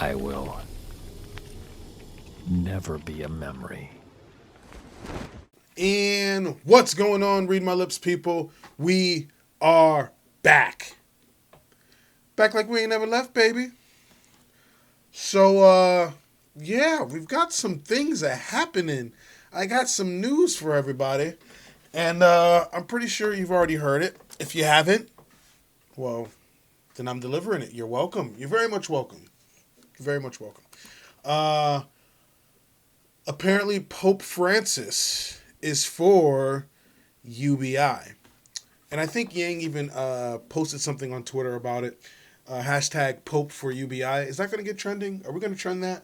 I will never be a memory. And what's going on, Read My Lips people? We are back. Back like we ain't never left, baby. So, yeah, we've got some things that happening. I got some news for everybody. And I'm pretty sure you've already heard it. If you haven't, well, then I'm delivering it. You're welcome. You're very much welcome. You're very much welcome. Uh, Apparently, Pope Francis is for UBI. And I think Yang even posted something on Twitter about it. Hashtag Pope for UBI. Is that going to get trending? Are we going to trend that?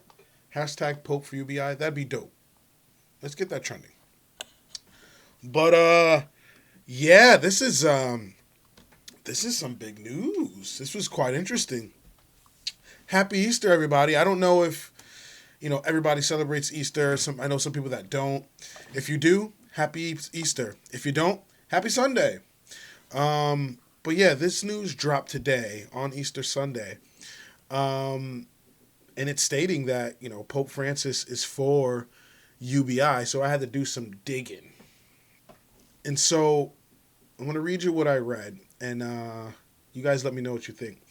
Hashtag Pope for UBI. That'd be dope. Let's get that trending. But yeah, this is some big news. This was quite interesting. Happy Easter, everybody. I don't know if everybody celebrates Easter. I know some people that don't. If you do, happy Easter. If you don't, happy Sunday. But yeah, this news dropped today on Easter Sunday. And it's stating that, Pope Francis is for UBI. So I had to do some digging. And so I'm going to read you what I read. And you guys let me know what you think.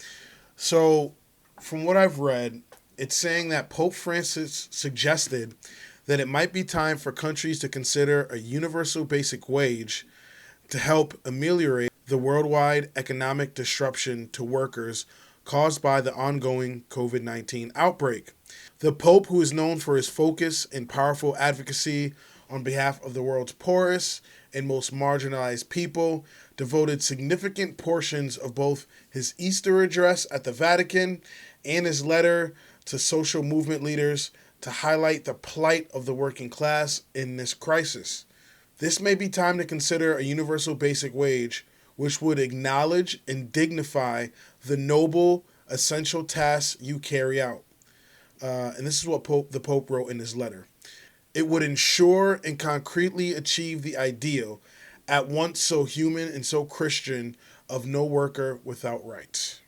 So from what I've read, it's saying that Pope Francis suggested that it might be time for countries to consider a universal basic wage to help ameliorate the worldwide economic disruption to workers caused by the ongoing COVID-19 outbreak. The Pope, who is known for his focus and powerful advocacy on behalf of the world's poorest and most marginalized people, devoted significant portions of both his Easter address at the Vatican and his letter to social movement leaders to highlight the plight of the working class in this crisis. This may be time to consider a universal basic wage, which would acknowledge and dignify the noble, essential tasks you carry out. And this is what the Pope wrote in his letter. It would ensure and concretely achieve the ideal, at once so human and so Christian, of no worker without rights.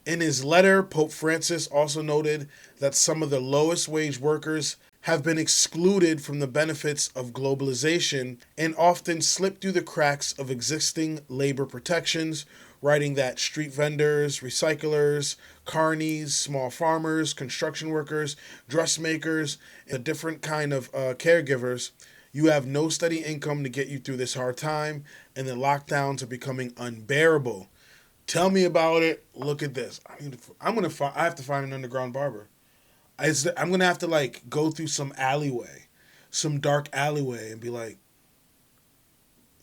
In his letter, Pope Francis also noted that some of the lowest wage workers have been excluded from the benefits of globalization and often slip through the cracks of existing labor protections, writing that street vendors, recyclers, carnies, small farmers, construction workers, dressmakers, and a different kind of caregivers, you have no steady income to get you through this hard time, and the lockdowns are becoming unbearable. Tell me about it. Look at this. I have to find an underground barber. I'm gonna have to go through some alleyway, some dark alleyway, and be like,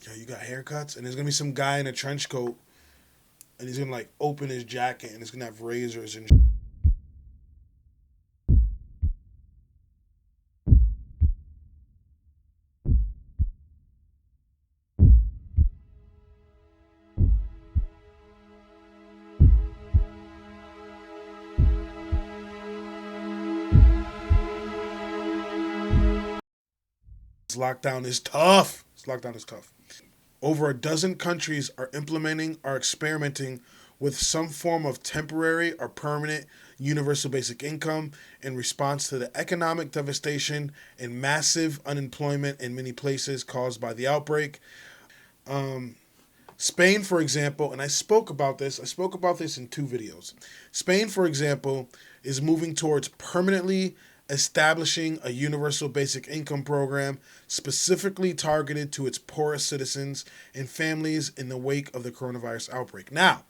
"Yo, you got haircuts?" And there's gonna be some guy in a trench coat, and he's gonna open his jacket, and it's gonna have razors and. This lockdown is tough. This lockdown is tough. Over a dozen countries are implementing or experimenting with some form of temporary or permanent universal basic income in response to the economic devastation and massive unemployment in many places caused by the outbreak. Spain, for example, and I spoke about this in two videos. Spain, for example, is moving towards permanently establishing a universal basic income program specifically targeted to its poorest citizens and families in the wake of the coronavirus outbreak. Now,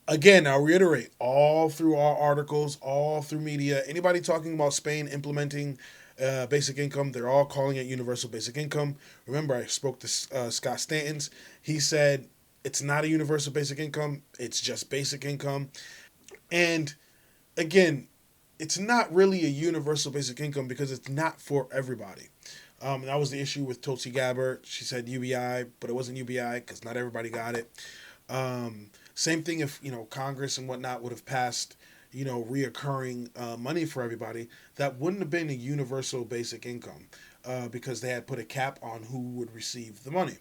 again, I'll reiterate, all through our articles, all through media, anybody talking about Spain implementing basic income, they're all calling it universal basic income. Remember, I spoke to Scott Stantons. He said it's not a universal basic income, it's just basic income. And again, it's not really a universal basic income because it's not for everybody. That was the issue with Tulsi Gabbard. She said UBI, but it wasn't UBI because not everybody got it. Same thing if Congress and whatnot would have passed reoccurring money for everybody. That wouldn't have been a universal basic income because they had put a cap on who would receive the money.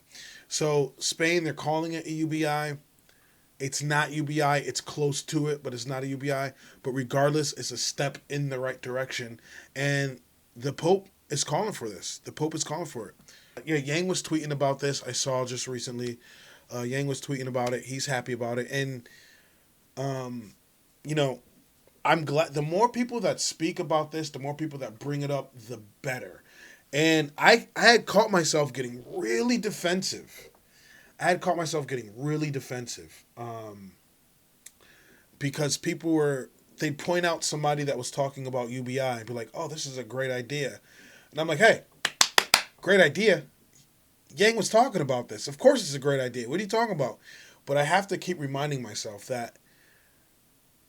So Spain, they're calling it a UBI. It's not UBI. It's close to it, but it's not a UBI. But regardless, it's a step in the right direction. And the Pope is calling for this. The Pope is calling for it. Yeah, Yang was tweeting about this. I saw just recently. Yang was tweeting about it. He's happy about it. And, you know, I'm glad. The more people that speak about this, the more people that bring it up, the better. And I had caught myself getting really defensive. Because they'd point out somebody that was talking about UBI and be like, oh, this is a great idea. And I'm like, hey, great idea. Yang was talking about this. Of course it's a great idea. What are you talking about? But I have to keep reminding myself that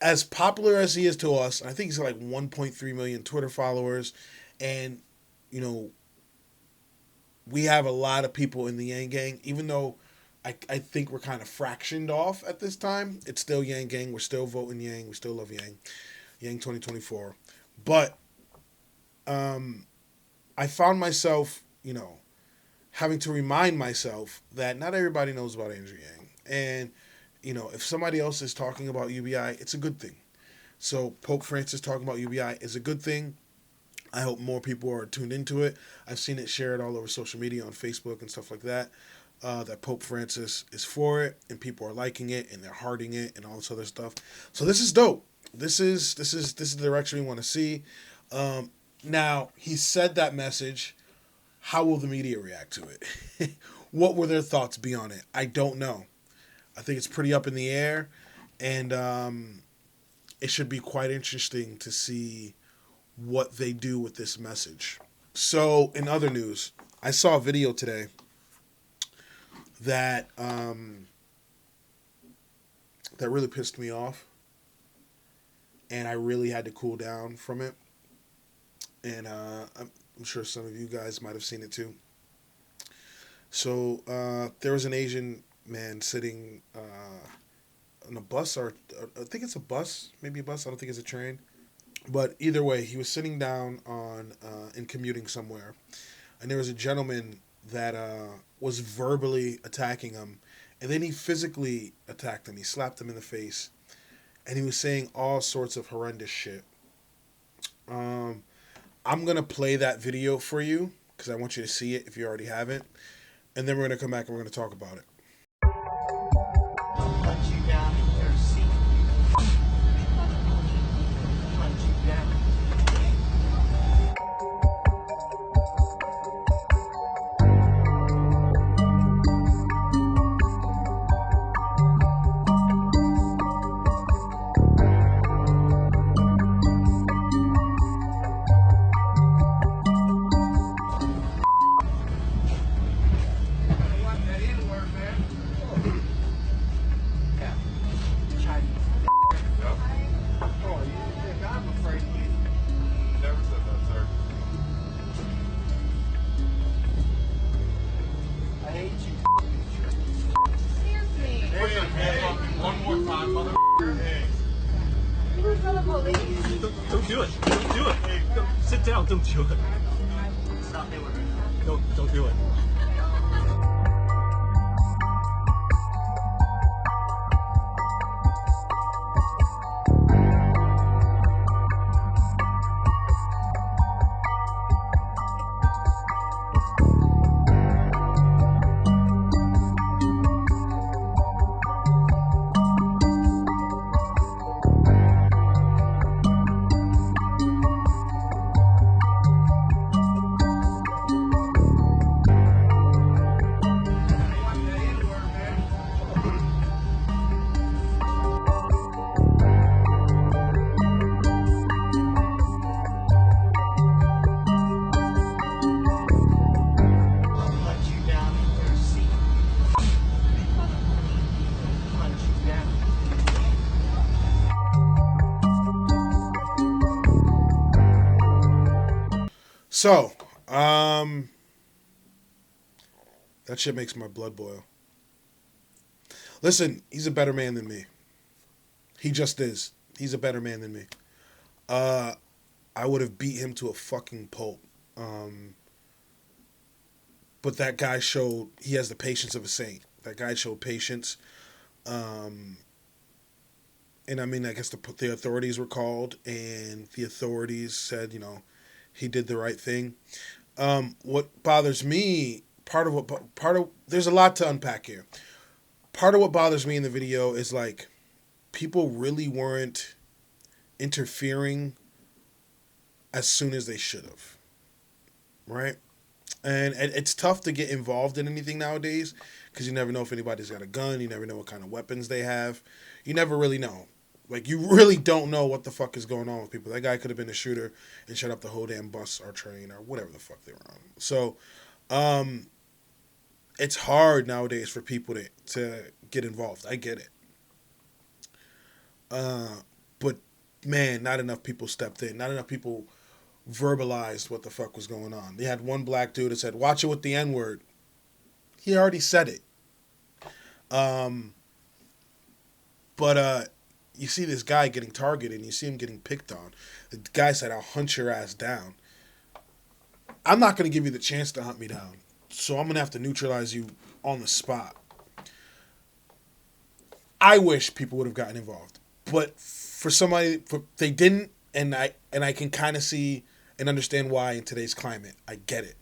as popular as he is to us, and I think he's got like 1.3 million Twitter followers, and, you know, we have a lot of people in the Yang gang, even though I think we're kind of fractioned off at this time. It's still Yang gang. We're still voting Yang. We still love Yang. Yang 2024. But I found myself, you know, having to remind myself that not everybody knows about Andrew Yang. And, you know, if somebody else is talking about UBI, it's a good thing. So Pope Francis talking about UBI is a good thing. I hope more people are tuned into it. I've seen it shared all over social media on Facebook and stuff like that. That Pope Francis is for it, and people are liking it, and they're hearting it, and all this other stuff. So this is dope. This is the direction we want to see. Now he said that message. How will the media react to it? What will their thoughts be on it? I don't know. I think it's pretty up in the air, and it should be quite interesting to see what they do with this message. So, in other news, I saw a video today that that really pissed me off, and I really had to cool down from it. And I'm sure some of you guys might have seen it too. So there was an Asian man sitting on a bus, or I think it's a bus, maybe a bus. I don't think it's a train. But either way, he was sitting down on and commuting somewhere, and there was a gentleman that was verbally attacking him, and then he physically attacked him. He slapped him in the face, and he was saying all sorts of horrendous shit. I'm going to play that video for you because I want you to see it if you already haven't, and then we're going to come back and we're going to talk about it. Punch you down in your seat. Punch you down. Don't do it. Don't do it. Sit down. Don't do it. Stop doing it. Don't do it. So, that shit makes my blood boil. Listen, he's a better man than me. He just is. He's a better man than me. I would have beat him to a fucking pulp. But that guy he has the patience of a saint. That guy showed patience. And I mean, I guess the authorities were called, and the authorities said, he did the right thing. What bothers me, there's a lot to unpack here. Part of what bothers me in the video is like people really weren't interfering as soon as they should have, right? And it's tough to get involved in anything nowadays because you never know if anybody's got a gun. You never know what kind of weapons they have. You never really know. Like, you really don't know what the fuck is going on with people. That guy could have been a shooter and shut up the whole damn bus or train or whatever the fuck they were on. So, it's hard nowadays for people to get involved. I get it. But, man, not enough people stepped in. Not enough people verbalized what the fuck was going on. They had one black dude that said, "Watch it with the N-word." He already said it. But you see this guy getting targeted and you see him getting picked on. The guy said, "I'll hunt your ass down." I'm not going to give you the chance to hunt me down. So I'm going to have to neutralize you on the spot. I wish people would have gotten involved. But they didn't, and I can kind of see and understand why in today's climate. I get it.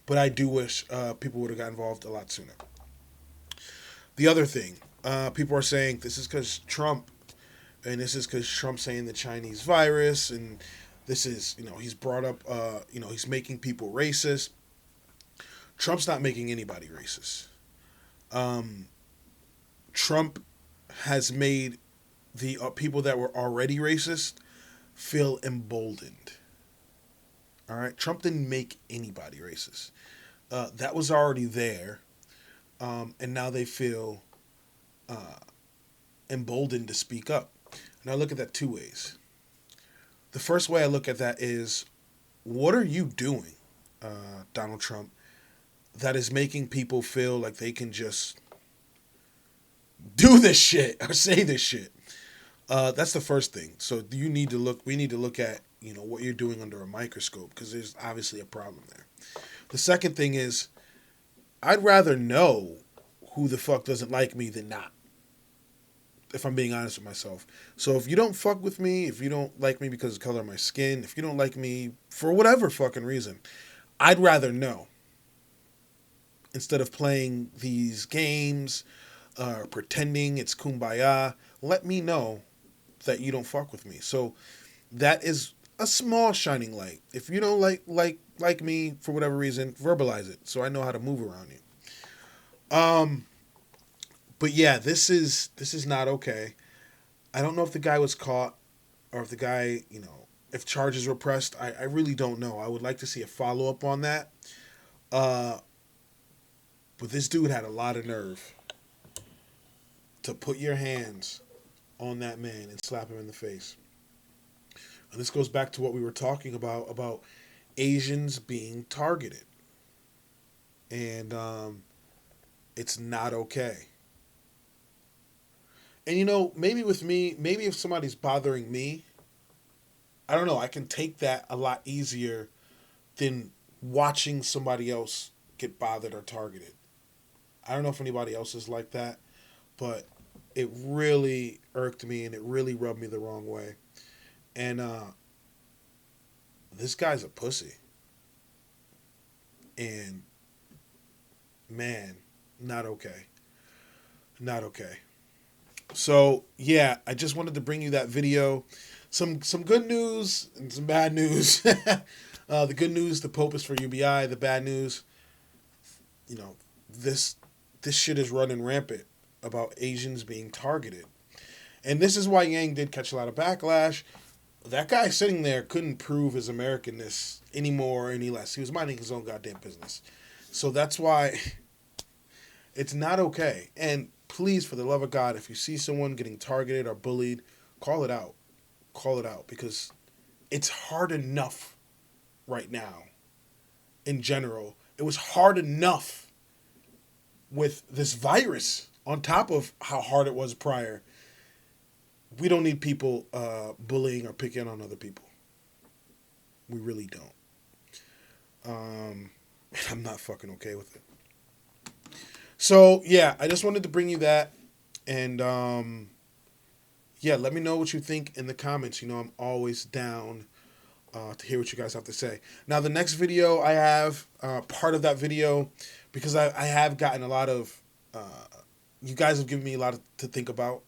But I do wish people would have got involved a lot sooner. The other thing, people are saying this is because Trump, and this is because Trump's saying the Chinese virus, and this is, he's brought up, he's making people racist. Trump's not making anybody racist. Trump has made the people that were already racist feel emboldened. All right, Trump didn't make anybody racist. That was already there, and now they feel emboldened to speak up. And I look at that two ways. The first way I look at that is, what are you doing, Donald Trump, that is making people feel like they can just do this shit or say this shit? That's the first thing. So we need to look at, what you're doing under a microscope, because there's obviously a problem there. The second thing is, I'd rather know who the fuck doesn't like me than not, if I'm being honest with myself. So if you don't fuck with me, if you don't like me because of the color of my skin, if you don't like me for whatever fucking reason, I'd rather know. Instead of playing these games, pretending it's kumbaya, let me know that you don't fuck with me. So that is a small shining light. If you don't like me for whatever reason, verbalize it so I know how to move around you. But yeah, this is not okay. I don't know if the guy was caught or if the guy, if charges were pressed. I really don't know. I would like to see a follow-up on that. But this dude had a lot of nerve to put your hands on that man and slap him in the face. And this goes back to what we were talking about Asians being targeted. And it's not okay. And maybe with me, maybe if somebody's bothering me, I don't know, I can take that a lot easier than watching somebody else get bothered or targeted. I don't know if anybody else is like that, but it really irked me and it really rubbed me the wrong way. And this guy's a pussy. And man, not okay. Not okay. So yeah, I just wanted to bring you that video. Some good news and some bad news. The good news, the Pope is for UBI. The bad news, this shit is running rampant about Asians being targeted. And this is why Yang did catch a lot of backlash. That guy sitting there couldn't prove his Americanness any more or any less. He was minding his own goddamn business. So that's why it's not okay. And please, for the love of God, if you see someone getting targeted or bullied, call it out. Call it out, because it's hard enough right now in general. It was hard enough with this virus on top of how hard it was prior. We don't need people bullying or picking on other people. We really don't. I'm not fucking okay with it. So, yeah, I just wanted to bring you that. And yeah, let me know what you think in the comments. You know, I'm always down to hear what you guys have to say. Now, the next video I have, part of that video, because I have gotten a lot of, you guys have given me a lot to think about,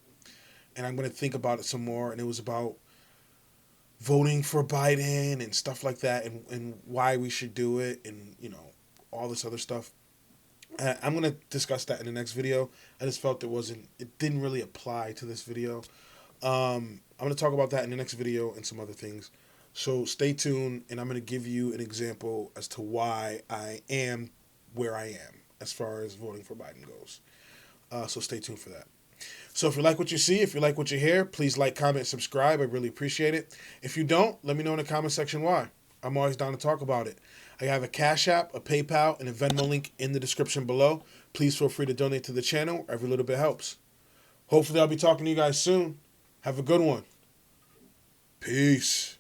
and I'm going to think about it some more, and it was about voting for Biden and stuff like that, and why we should do it, and, you know, all this other stuff. I'm going to discuss that in the next video. I just felt it didn't really apply to this video. I'm going to talk about that in the next video and some other things. So stay tuned, and I'm going to give you an example as to why I am where I am as far as voting for Biden goes. So stay tuned for that. So if you like what you see, if you like what you hear, please like, comment, subscribe. I really appreciate it. If you don't, let me know in the comment section why. I'm always down to talk about it. I have a Cash App, a PayPal, and a Venmo link in the description below. Please feel free to donate to the channel. Every little bit helps. Hopefully I'll be talking to you guys soon. Have a good one. Peace.